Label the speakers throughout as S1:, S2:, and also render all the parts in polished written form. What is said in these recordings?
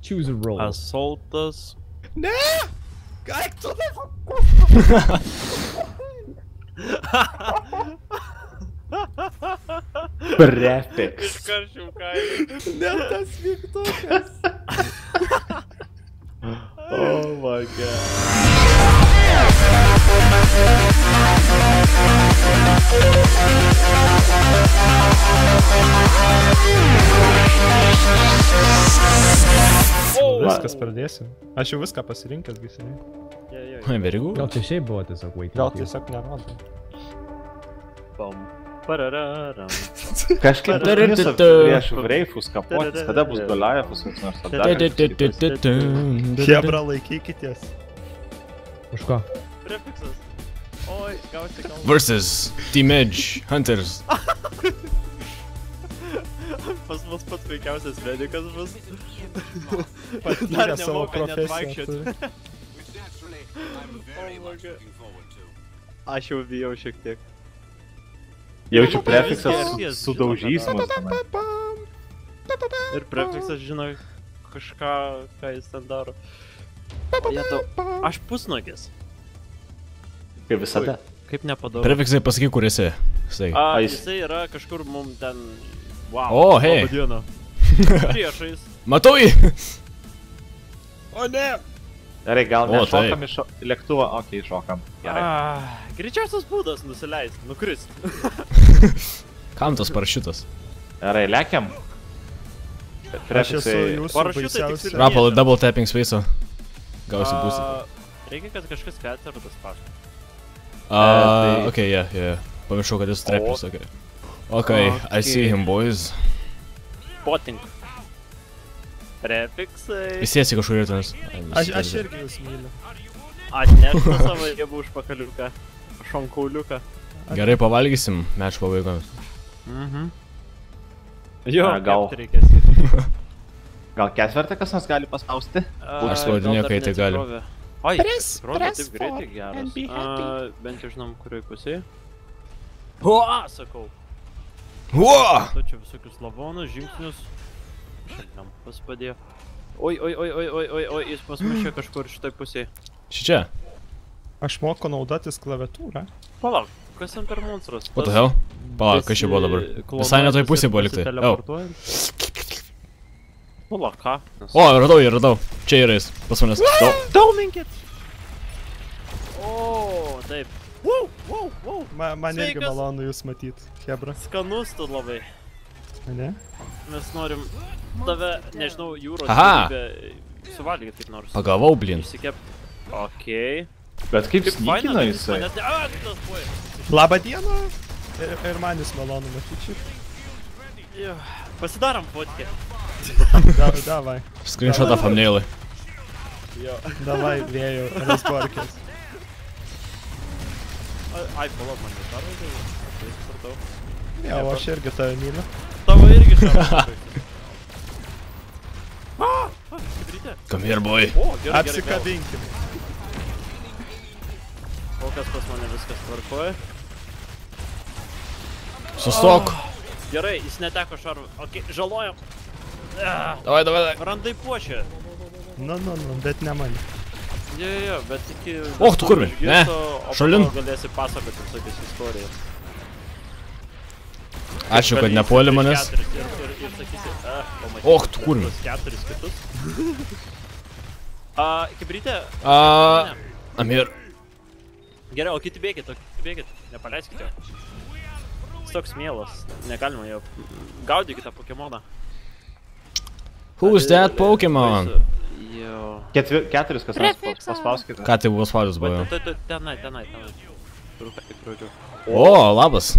S1: Choose a role.
S2: Assaultas.
S3: Ne! Kaip tu taip?
S4: Prefix.
S2: Iškaršiau kailį.
S3: Ne tas mygtukas.
S4: Oh my god.
S3: Viskas pradėsim. Aš jau viską pasirinkęs, gisiniai.
S5: Very good.
S1: Gal čia šiaip buvo tiesiog waiting.
S3: Gal tiesiog nerodai.
S2: Bam. Parararam.
S4: Kažkaip turėsiu prieš Vreifus kapotis, kada bus Goliathas, koks nors tada.
S3: Hebra, laikykitės.
S1: Už ko?
S2: Prefixas. Oi, gausi kalbą.
S5: Versus Team Edge Hunters.
S2: Pas mus pats puikiausias medikas bus.
S3: Patyrė savo
S2: nemoka net
S3: profesiją.
S2: vaikščiot. Aš jau bijau šiek tiek.
S4: Jaučiu prefixas sudaužys mus.
S2: Ir prefixas žino kažką, ką jis ten daro. O jetau, aš pusnuogis.
S4: Kaip visada.
S2: Kaip nepadau.
S5: Prefixai pasakyk, kur esi. Sakai.
S2: Jisai yra kažkur mum ten... Wow.
S5: O, hei.
S2: Labą dieną. Priešais.
S5: Matau jį!
S3: O ne!
S4: Gerai, gal
S5: O,
S4: nešokam iš lėktuvą? Okei, šokam. Gerai.
S2: Greičiausias būdas nusileist, nukrist.
S5: Kam tas parašiutas?
S4: Gerai, lekiam.
S3: Aš esu jūsų
S2: Parašiutai tik
S3: baisiausia.
S2: pirmieji.
S5: Rapal, double tapping space'o. Gausi būsi.
S2: Reikia, kad kažkas ketvirtas paštas.
S5: Okay, yeah. Pamiršau, kad jis trepis, okay. Okay, I see him, boys.
S2: Potink. Prefixai.
S5: Jis esi kažkur tenais.
S3: Aš irgi jūs myliu.
S2: Atnešta savo jėbų užpakaliuką. Šonkauliuką.
S5: Gerai, pavalgysim, match pabaigom.
S2: Jo,
S4: gal.
S2: reikės.
S4: Gal ketvirtą kas nors gali paspausti?
S5: Aš spaudinėju, kai tai gali.
S2: Oi, atrodo taip greitai geras. Bent jau žinom, kurioj pusėje. Hoa, sakau.
S5: Hoa!
S2: Tu čia visokius lavonus, žingsnius. Šiandien paspadėjo. Oi, jis pasmušė kažkur šitoj pusėje.
S5: Šičia?
S3: Aš moku naudotis klaviatūrą.
S2: Palauk, kas ten per monstras?
S5: What the hell? Palauk, kas čia buvo dabar? Visai netoj pusė buvo liktai.
S2: Palauk, ką?
S5: O, radau. Čia yra jis, pas manęs.
S2: Dauminkit! O, taip.
S3: Man irgi
S2: Sveikas.
S3: malonu jūs matyt, Hebra.
S2: Skanus tu labai.
S3: Ne?
S2: Mes norim tave, nežinau, jūros
S5: Aha.
S2: suvalgyti kaip nors.
S5: Pagavau, blin.
S2: Išsikep. Okei.
S4: Bet kaip
S2: Kaip
S4: snykina jisai?
S2: Kitas buvo.
S3: Labą dieną! Ir man jūs malonu matyti.
S2: Pasidarom fotkę.
S3: Davai.
S5: Screenshotą thumbnailai.
S3: Davai, vėjau, rasborkės.
S2: Ai, palauk, man nežarau, tai supratau.
S3: Ne, o aš irgi tave myliu.
S2: Tavo irgi žarau. Hibridė.
S5: Come here, boy.
S2: O, gerai.
S3: Apsikabinkim.
S2: O kas pas mane viskas tvarkoja.
S5: Sustok.
S2: Gerai, jis neteko šarvų. Okei, žalojam.
S5: Davai.
S2: Randai puošia.
S3: Nu, bet ne man.
S2: Jo, bet iki...
S5: Och, tu kurvi, ne, šalin.
S2: Galėsi pasakoti visokias istorijas.
S5: Ačiū, kad nepuolė manęs.
S2: Ir sakysi, pamatysi.
S5: Och, tu kurvi.
S2: Keturis kitus. Hibridė.
S5: Amir.
S2: Gerai, o kiti bėgit, nepaleiskite jo. Jis toks mielas, negalima jo. Gaudykite Pokemoną.
S5: Who's that Pokemon?
S2: Jo.
S4: Keturis kas nors paspauskite.
S5: Ką tai buvo spaudus buvo?
S2: Tenai. Trūkiu.
S5: O, labas.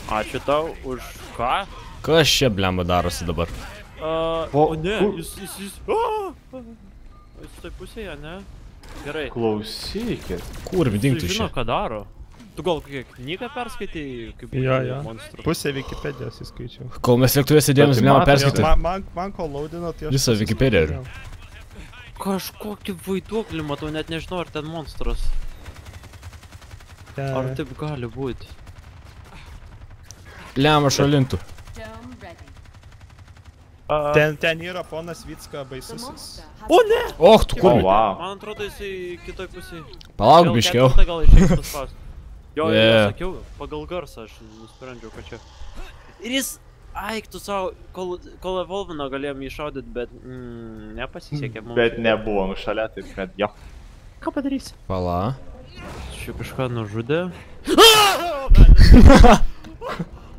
S2: Ačiū tau už ką?
S5: Kas čia blemba darosi dabar?
S2: O ne, jis... Jis tai pusėje, ne? Gerai.
S4: Klausykit.
S5: Kur vidingtų
S2: Žino,
S5: čia?
S2: ką daro. Tu gal kokią knygą perskaitai, kaip
S3: Jo.
S2: monstrų?
S3: Pusę Wikipedijos įskaičiau.
S5: Kol mes lėktuvė sėdėjom,
S4: Bet
S5: blemba
S4: matai,
S5: perskaitė.
S3: Man kol laudino, tai aš...
S5: Visą Wikipediją.
S2: Kažkokį vaiduoklį matau, net nežinau, ar ten monstras. Ar taip gali būti?
S5: Blemba šalintų.
S3: Ten yra ponas Vicka baisusis.
S2: O ne!
S5: Och, tu
S4: O,
S5: kurmi.
S4: wow.
S2: Man atrodo jisai kitoj pusėje.
S5: Palauk biškiau.
S2: Gal išeis paspaus. Jo,
S5: Yeah.
S2: sakiau, pagal garsą aš nusprendžiau, kad čia. Ir jis, aik tu savo, kol evolvino galėjom jį šaudyt, bet nepasisekė mums.
S4: Bet nebuvom šalia, taip kad jo.
S2: Ką padarysi?
S5: Pala.
S2: Šiaip kažką nužudė.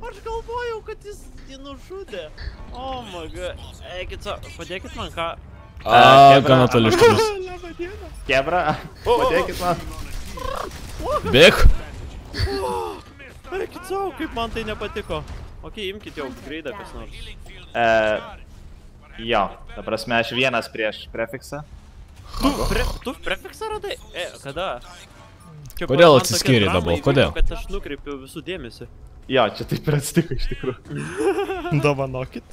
S2: Aš galvojau, kad jis jį nužudė. Oh my god. Eikit savo, padėkit man ką.
S5: Gana toli iš tavęs.
S4: Kebra, padėkit man.
S5: Bėk.
S2: Eikit savo, kaip man tai nepatiko. Ok, imkit jau greidą kas nors.
S4: Jo, ta prasme, aš vienas prieš prefiksą.
S2: Tu prefiksą radai? Kada? Čia
S5: Kodėl
S2: man tokia
S5: atsiskyrei
S2: drama
S5: dabar?
S2: įvyko,
S5: Kodėl?
S2: Kad aš nukreipiau visų dėmesį.
S4: Jo, čia taip ir atsitiko iš tikrųjų.
S3: Dovanokit.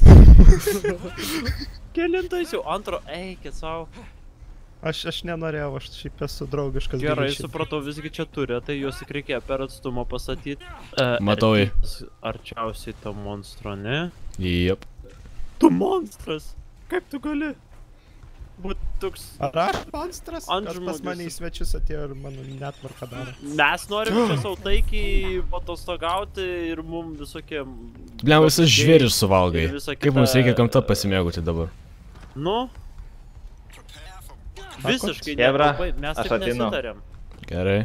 S2: Kelintais jau antro, eikit savo.
S3: Aš nenorėjau, aš šiaip esu draugiškas.
S2: Gerai,
S3: greičiau.
S2: supratau, visgi čia turi, tai juos tik reikėjo per atstumą pastatyti.
S5: Matau jį.
S2: Arčiausiai to monstro, ne?
S5: Jep.
S2: Tu monstras! Kaip tu gali? Būt toks...
S3: Ar aš monstras? Ar pas
S2: Antžmogis.
S3: mane į svečius atėjo ir mano netvarką daro.
S2: Mes norim čia savo taikiai patostogauti ir mum visokie...
S5: Bliam, visas žvėris suvalgai.
S2: ir visa
S5: Kaip
S2: kita-
S5: mums reikia gamta pasimėgauti dabar?
S2: Nu? Visiškai
S4: Chebra,
S2: nekalbai, mes
S4: aš
S2: taip
S4: ateinu.
S2: nesitarėm.
S5: Gerai.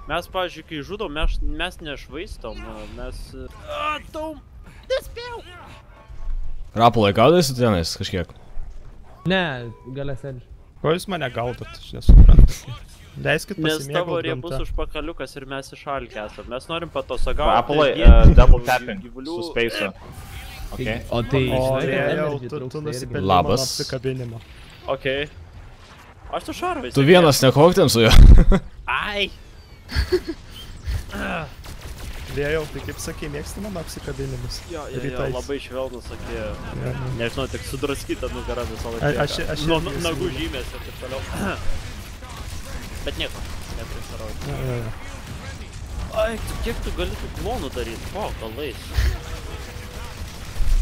S2: Mes, pavyzdžiui, kai žudom, mes nešvaistom, mes... Taum! Nespėjau!
S5: Rapolai, gaudai tenais kažkiek?
S1: Ne, gale sėdžiu.
S3: Ko jūs mane gaudot, aš nesuprantu. Leiskit
S2: Nes tavo
S3: pasimėgaut
S2: riebus
S3: gamta.
S2: užpakaliukas ir mes išalkę esam. Mes norim patosagauti.
S4: Rapolai, double tapping su space'u. Ok.
S1: O tai,
S3: O,
S1: žinai, kad
S3: Rėjau,
S1: energy
S3: tu
S1: trūksta irgi.
S3: nusipelni
S5: Labas.
S3: mano apsikabinimo.
S2: Okei. Aš tu šarvai.
S5: Tu vienas nekok ten su juo.
S2: Ai!
S3: Rėjau, tai kaip sakai, mėgsti mano apsikabinimus.
S2: Jo,
S3: Rytais.
S2: labai švelnus, sakė.
S3: Jo.
S2: Nežinau, tik sudraskyta nugara visą laiką.
S3: Aš
S2: Nuo
S3: irgi
S2: nagų
S3: esu-
S2: žymės ir taip toliau. Bet nieko, neprieštarauju.
S3: Jo.
S2: Ai, kiek tu gali tų klonų daryti? O, galais.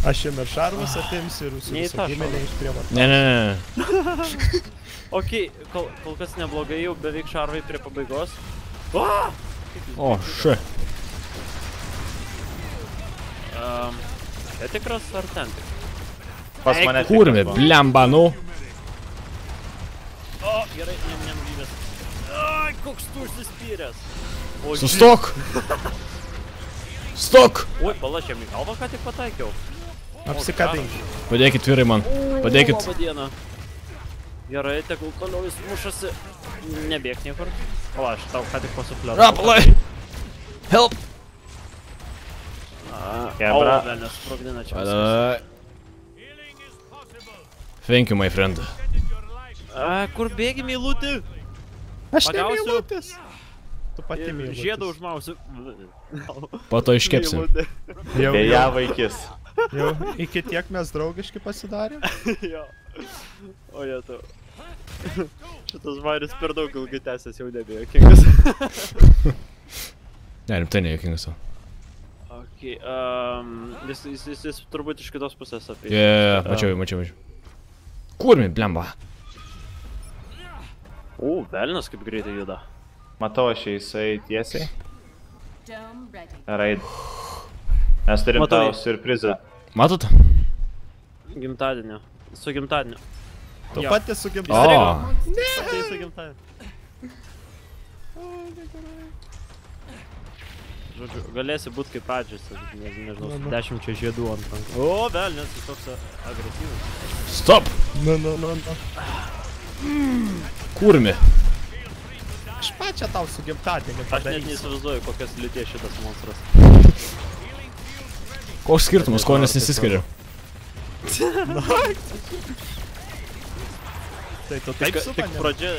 S3: Aš jums ir šarvus atimsiu ir
S2: Ne į
S3: jūsų
S2: tą
S3: giminę
S2: šarvą.
S3: išprievartausiu.
S5: Ne.
S2: Okei, kol kas neblogai, jau beveik šarvai prie pabaigos.
S5: O, š.
S2: Čia tikras ar ten tik?
S4: Pas
S2: Eik,
S4: mane
S5: Kurmi,
S4: tikras buvo.
S5: blemba, nu.
S2: O, gerai, nem gyvės. Ai, koks tu užsispyręs. O,
S5: Sustok. Stok.
S2: Oi, palašiam į galvą, ką tik pataikiau.
S3: Apsikabink.
S5: Padėkit vyrai man. Padėkit.
S2: Labą dieną. Gerai, tegul toliau jis mušasi. Nebėk niekur. O, aš tau ką tik pasufliavau.
S5: Rapolai. Help.
S4: Chebra.
S2: O, velnės sprogdina čia.
S5: Thank you, my friend.
S2: Kur bėgi, meiluti?
S3: Aš
S2: Pagausiu.
S3: nemylutis. Tu pati mylutis.
S2: Žiedą užmausiu.
S5: Po to iškepsim.
S3: Jau,
S4: Beje,
S3: jau,
S4: vaikis.
S3: jau iki tiek mes draugiški pasidarėm.
S2: Jo. O, jie tu. Šitas varis per daug ilgai tęsės, jau nebejokingas.
S5: Ne, rimtai nejuokingas.
S2: Ok, jis turbūt iš kitos pusės apie.
S5: Mačiau. Kurmi, blemba.
S2: O, velnas kaip greitai juda.
S4: Matau aš jisai tiesiai.
S6: Dome ready.
S4: Raid. Mes turim
S2: Matau
S4: tau
S2: jį.
S4: surprizą.
S5: Matot?
S2: Gimtadienio. Su gimtadieniu.
S3: Tu
S2: Jo.
S3: pati su
S5: O,
S3: gimtadieniu.
S2: Tai su gimtadieniu. Žodžiu, galėsi būt kaip pradžias, nežinau, su 10 žiedų ant rankų. O, velnės, jis toks agresyvus.
S5: stop.
S3: Nu.
S5: Kurmi.
S3: Aš pačią tau su gimtadieniu
S2: Aš net
S3: padarysiu.
S2: neįsivaizduoju, kokias lyties šitas monstras.
S5: Koks skirtumas, skonis nesiskiria.
S3: Tai tu taip su
S2: Tik
S3: manim.
S2: pradžia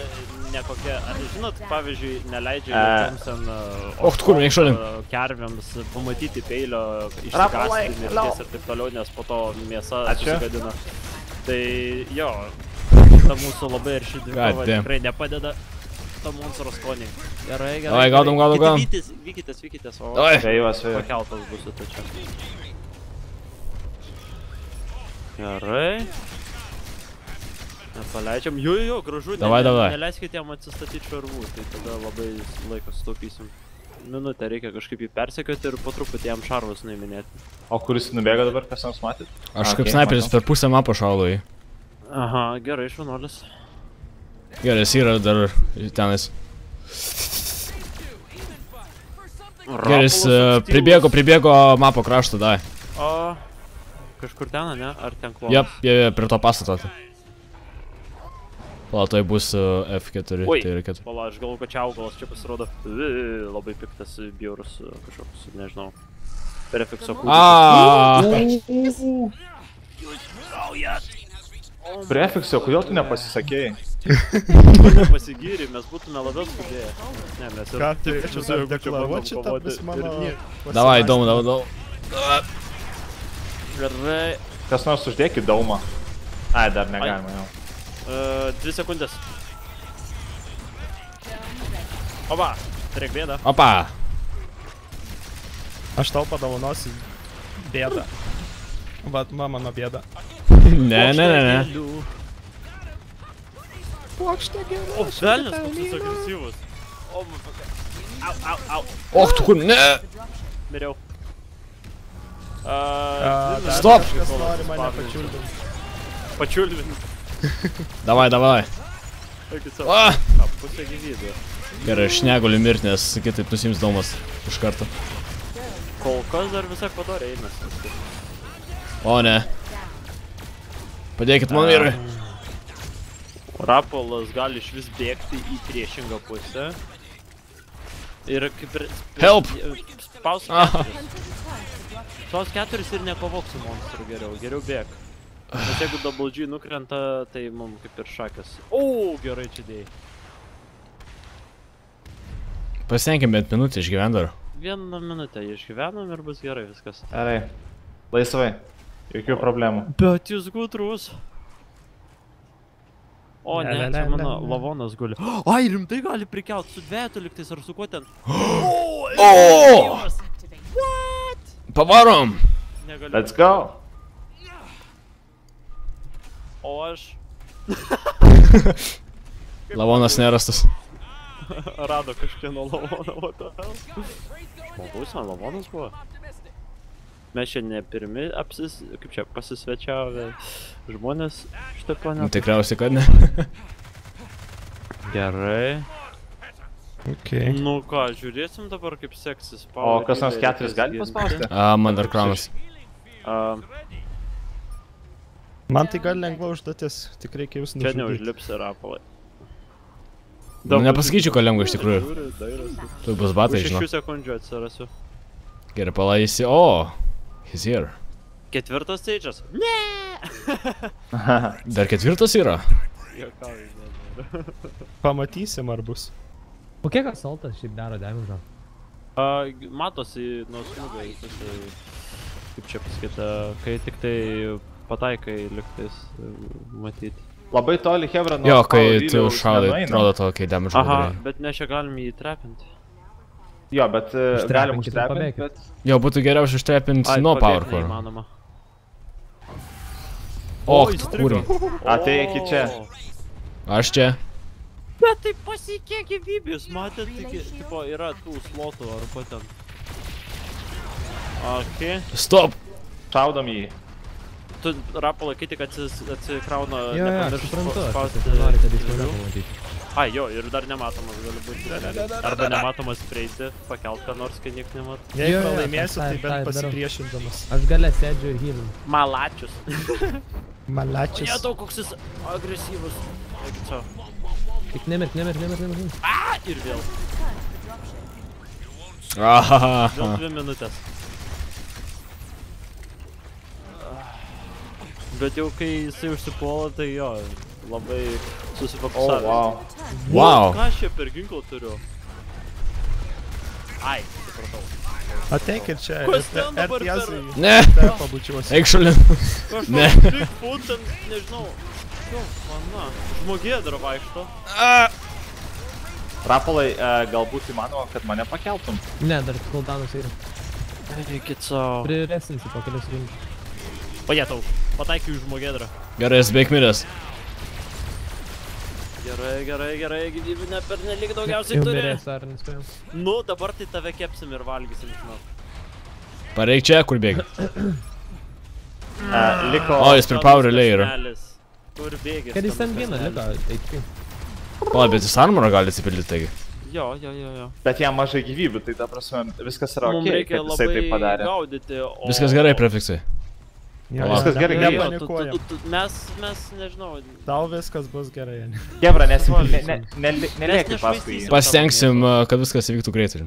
S2: nekokia, ar žinot, pavyzdžiui, neleidžia jokiems ten
S5: Och, tu kur, neik šalin.
S2: kervėms pamatyti peilio,
S4: Rapolai,
S2: išsigąsti mirties ir taip toliau, nes po to mėsa
S4: Ačiū.
S2: susigadina. Tai jo, ta mūsų labai arši dvikova
S5: God damn.
S2: tikrai nepadeda to monstro skoniai. Gerai, gerai.
S5: Davai, gaudom,
S2: gerai.
S5: gaudom.
S2: Vykitės, o
S5: Davai.
S4: Vėjus.
S2: pakeltas būsiu tu čia. Gerai. Nepaleidžiam. Jo, gražu.
S5: Davai.
S2: Neleiskite jam atsistatyti šarvų, tai tada labai laiko sutaupysim. Minutę reikia kažkaip jį persekioti ir po truputį jam šarvus nuiminėti.
S4: O kuris nubėga dabar, kas nors matyt?
S5: Aš kaip sniperis per pusę mapą šaudu į.
S2: Aha, gerai, švienuolis.
S5: Gerai, jis yra dar tenais. Gerai, jis pribėgo mapo kraštą, dai.
S2: O, kažkur ten, ne? Ar ten klonas?
S5: Jep, prie to pastato. Pala, tai bus F4,
S2: Oi,
S5: tai yra 4.
S2: pala, aš galvoju, kad čia augalas čia pasirodo. Labai piktas, bjaurus kažkoks, nežinau. Prefikso kūdis.
S4: Prefikso, kodėl tu nepasisakėjai?
S2: Pasigyri, mes būtume labiau skubėję. Ne, mes ir...
S3: Ką tai, čia dar deklaruot šitą vis mano...
S5: Davai, įdomu.
S2: Gerai.
S4: Kas nors uždėkit daumą. Ai, dar negalima jau.
S2: 2 sekundės. Oba, turėk bėdą.
S5: Opa!
S3: Aš tau padovanosiu bėdą. Vat, mano bėda.
S5: Ne.
S3: Puokštė gera.
S2: O, velnias, koks jis agresyvus. O, au.
S5: Och, tu kur, ne!
S2: Miriau.
S5: Stop!
S3: Kažkas nori mane pačiuldinti.
S2: Pačiulvinti.
S5: Davai.
S2: Eikit savo. Pusė gyvybė.
S5: Gerai, aš negaliu mirti, nes kitaip nusims daumas iš karto.
S2: Kol kas dar visai padoriai einasi.
S5: O ne. Padėkit man vyrui.
S2: Rapolas gali išvis bėgti į priešingą pusę. Ir kaip ir...
S5: Help!
S2: Spaus 4. Spaus 4 ir nekovok su monstru geriau. Geriau bėg. Nes jeigu Double G nukrenta, tai mums kaip ir šakas. O, gerai čia dėjai.
S5: Pasienkim bent minutę išgyvent dar.
S2: 1 minutę išgyvenom ir bus gerai viskas.
S4: Gerai. Laisvai. Jokių problemų.
S2: Bet jūs gudrus. O ne, čia mano lavonas guli. Ai, rimtai gali prikelt su 2 liktais ar su kuo ten?
S5: O! Pavarom!
S2: Negaliu.
S4: Let's go.
S2: O aš...
S5: Lavonas nerastas.
S2: Rado kažkieno lavoną, what the hell? Žmogus, man lavonas buvo. Mes čia ne pirmi kaip čia pasisvečiavę žmonės šitą planetą.
S5: Tikriausiai, kad ne.
S2: Gerai.
S3: Okay.
S2: Nu ką, žiūrėsim dabar kaip seksis.
S4: O kas nors 4 gali paspausti?
S5: Man dar kraunas.
S3: Man tai gali lengva užduotis, tik reikia jūs
S2: Čia
S3: nužudyti.
S2: neužlipsi rapalai.
S5: Nepasakyčiau, ko lengva iš tikrųjų. Tu bus batai, žinau.
S2: 6 sekundžių atsirasiu.
S5: Gerai, palaisi. O! He's here.
S2: 4 stage'as? Ne!
S5: Dar 4 yra?
S2: Juokauju, ne.
S3: Pamatysim ar bus.
S1: O kiek asaltas šiaip daro damage'o?
S2: Matosi nuo smūgio, kaip čia pasakyta, kai tik tai pataikai liktais matyti.
S4: Labai toli Hebra nuo...
S5: Jo, kai tu šaudai, atrodo tokį damage'o
S2: Aha,
S5: darai.
S2: bet mes čia galim jį trapinti.
S4: Jo, bet galim
S1: Užtrapinkit ir
S4: užtrepinti,
S1: pabėkit.
S4: bet...
S5: Jo, būtų geriausia ištrepinti nuo powercore.
S2: Neįmanoma.
S5: O,
S2: įstrigo.
S5: kur?
S4: Ateik į čia.
S5: Aš čia.
S2: Bet tai pasikeė gyvybės, matėt, tipo, yra tų slotų arba ten. Okei.
S5: Stop!
S4: Šaudom jį.
S2: Tu, Rapolai, kai tik atsikrauna,
S1: Jo,
S2: nepamiršk
S1: suprantu, aš
S2: spausti
S1: tiesiog noriu, kad iš
S2: kelių.
S1: toliau pamatyti.
S2: Ai, jo, ir dar nematomas gali būti. Arba nematomas prieiti, pakelt ką nors, kai nieks nemato.
S3: Jei
S1: Jo, jo,
S3: pralaimėsiu, tai
S1: tą
S3: bent
S1: darau.
S3: pasipriešindamas.
S1: Aš gale sėdžiu ir healim.
S2: Malačius.
S3: Malačius.
S2: Jetau, koks jis agresyvus. Eik čia.
S1: Tik nemirk.
S2: Ir vėl.
S5: Ahaha.
S2: Vėl 2 minutės. Bet jau kai jisai užsipuola, tai jo, labai susifokusavęs.
S4: Wow.
S5: Wow.
S2: Ką aš čia per ginklą turiu? Ai, supratau.
S3: Ateikit čia,
S2: Kas ten dabar
S3: Ertiazai.
S5: Ne.
S3: Taip pabučiuosi.
S5: Eik šalin. Ne.
S2: Kažkoks Bigfoot ten, nežinau. Jo, mana, žmogėdra vaikšto.
S4: Rapolai, galbūt įmanoma, kad mane pakeltum.
S1: Ne, dar cooldownas yra.
S2: Eikit savo.
S1: Priresinsi po kelias rinkus.
S2: Pajetau. Pataikiu į žmogėdrą.
S5: Gerai, jis beveik miręs.
S2: Gerai, gyvybių ne per nelik daugiausiai
S1: Jau
S2: turi.
S1: miręs ar nespėjom.
S2: Nu, dabar tai tave kepsim ir valgysim, žinau.
S5: Pareik čia, kur bėgi.
S4: Liko...
S5: O, jis per power relay yra.
S2: Kur bėgis?
S1: Kad jis ten vieną liko, HP.
S5: O, bet jis armorą gali atsipildyti, taigi.
S2: Jo.
S4: Bet jam mažai gyvybių, tai ta prasme, viskas yra
S2: Mums
S4: okei,
S2: reikia
S4: kad jisai tai
S2: labai
S4: padarė.
S2: gaudyti, o...
S5: Viskas gerai, prefiksai.
S4: Viskas gerai,
S3: Ne,
S4: Gebra.
S3: panikuojam.
S2: Mes, nežinau...
S3: Tau viskas bus gerai.
S4: Gebra, nelėkit paskui jį.
S5: Pasitengsim, kad viskas įvyktų greitai.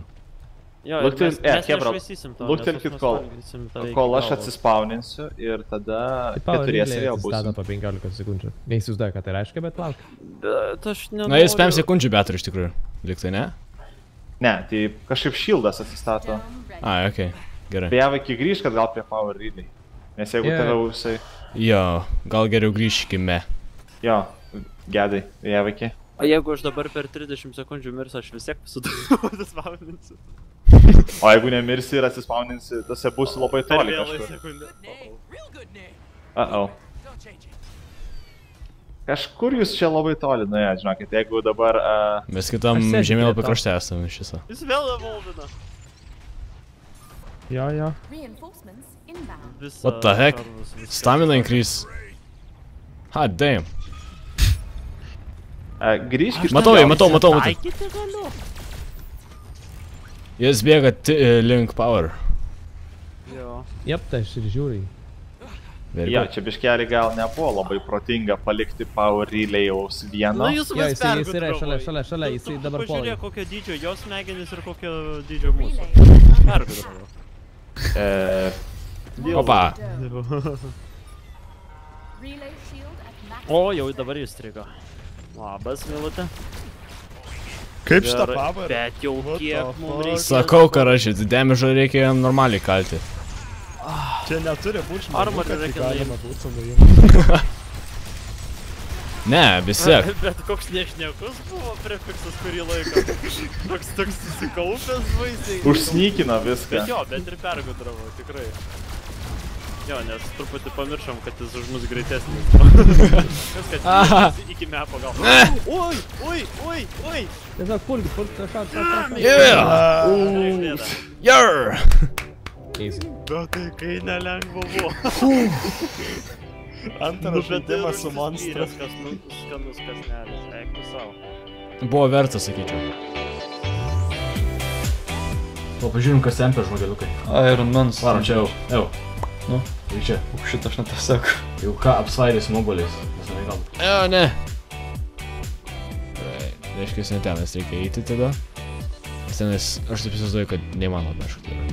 S2: Jo,
S4: Luktelkit-
S2: mes
S4: Hebra,
S2: nešvaistysim to,
S4: luktelkit,
S2: nes
S4: kol-
S2: mes valgysim tave iki
S4: Kol aš
S2: galo.
S4: atsispauninsiu ir tada keturiese vėl
S1: Stado
S4: būsiu.
S1: po 15 sekundžių. Neįsivaizduoju, ką tai reiškia, bet lauk.
S2: Bet aš nenoriu...
S5: Na, jis 5 sekundžių betur iš tikrųjų. Liktai, ne?
S4: Ne, tai kažkaip šildas atsistato.
S6: Dome ready.
S5: Ai, okei. Gerai.
S4: Beje, vaikai grįžk, kad gal prie power relay. Nes jeigu
S1: Jo.
S4: tave užsai...
S5: Jo, gal geriau grįžkime.
S4: Jo, gedai, beje, vaikai.
S2: O jeigu aš dabar per 30 sekundžių mirsiu, aš vis tiek pasudavau.
S4: O jeigu nemirsi ir atsispauninsi, tose būsi labai
S2: Per
S4: toli
S2: vėlai
S4: kažkur.
S2: sekundę.
S4: Uh-oh. Kažkur jūs čia labai toli nuėjot, žinokit, jeigu dabar...
S5: Mes kitam
S1: Aš sėdžiu
S5: žemėlapio
S1: prie to.
S5: krašte esame iš viso.
S2: Jis vėl evolvina.
S3: Jo.
S6: Reinforcements inbound.
S2: Visą
S5: What the heck?
S2: šarvus, viską.
S5: Stamina increase. Ha, damn.
S4: Grįžkit...
S5: Matau jį, matau.
S2: Taikyti galiu.
S5: Jis bėga link power.
S2: Jo.
S1: Jep, tai aš ir žiūriu.
S5: Very
S4: Jo,
S5: good.
S4: čia biškelį gal nebuvo labai protinga palikti power relayaus vieno.
S2: Nu jūs
S1: Jo,
S2: mus
S1: jis yra
S2: pergudravai.
S1: šalia, jisai dabar puola.
S2: Pažiūrėk, kokio dydžio jos smegenys ir kokio dydžio mūsų.
S6: Relay.
S2: Pergudravau.
S5: Opa.
S6: Dome. Relay shield at max.
S2: O, jau dabar jis strigo. Labas, Milutė.
S3: Kaip šitą
S2: Gerai,
S3: pavarę?
S2: Bet jau
S3: What
S2: kiek
S3: the
S2: mums
S3: fuck?
S2: reikia...
S5: Sakau, karašyt, demižą reikia jam normaliai kalti.
S3: Čia neturi būti žmonių,
S2: Armor
S3: kad
S2: reikia
S3: galima būtų nuimti.
S5: Ne, vis tiek.
S2: Bet koks nešnekus buvo prefiksas kurį laiką. Toks susikaupęs vaisiai.
S4: Užsnykina viską.
S2: Bet jo, bet ir pergudravau, tikrai. Jo, nes truputį pamiršom, kad jis už mus greitesnis. Kas kad jis iki mepo gal. Oi!
S1: Tiesiog pulkit, šaut.
S5: Yeah!
S2: Žvaigždėta.
S5: Jar!
S1: Easy.
S2: Bet tai kai nelengva buvo.
S3: Antras žaidimas su monstru.
S2: Skanus kasnelis, eik tu savo.
S5: Buvo verta, sakyčiau. O, pažiūrim, kas ten per žmogeliukai.
S7: Iron Man.
S5: Varom čia jau. Jau.
S7: Nu?
S5: Tai čia.
S7: Šitą aš netiesiog.
S5: Jau ką apsvairės moboliais. Jo, ne. Reiškia, ne ten, mes reikia eiti tada. Nes tenais, aš taip įsivaizduoju, kad neįmanoma, aišku, tai yra.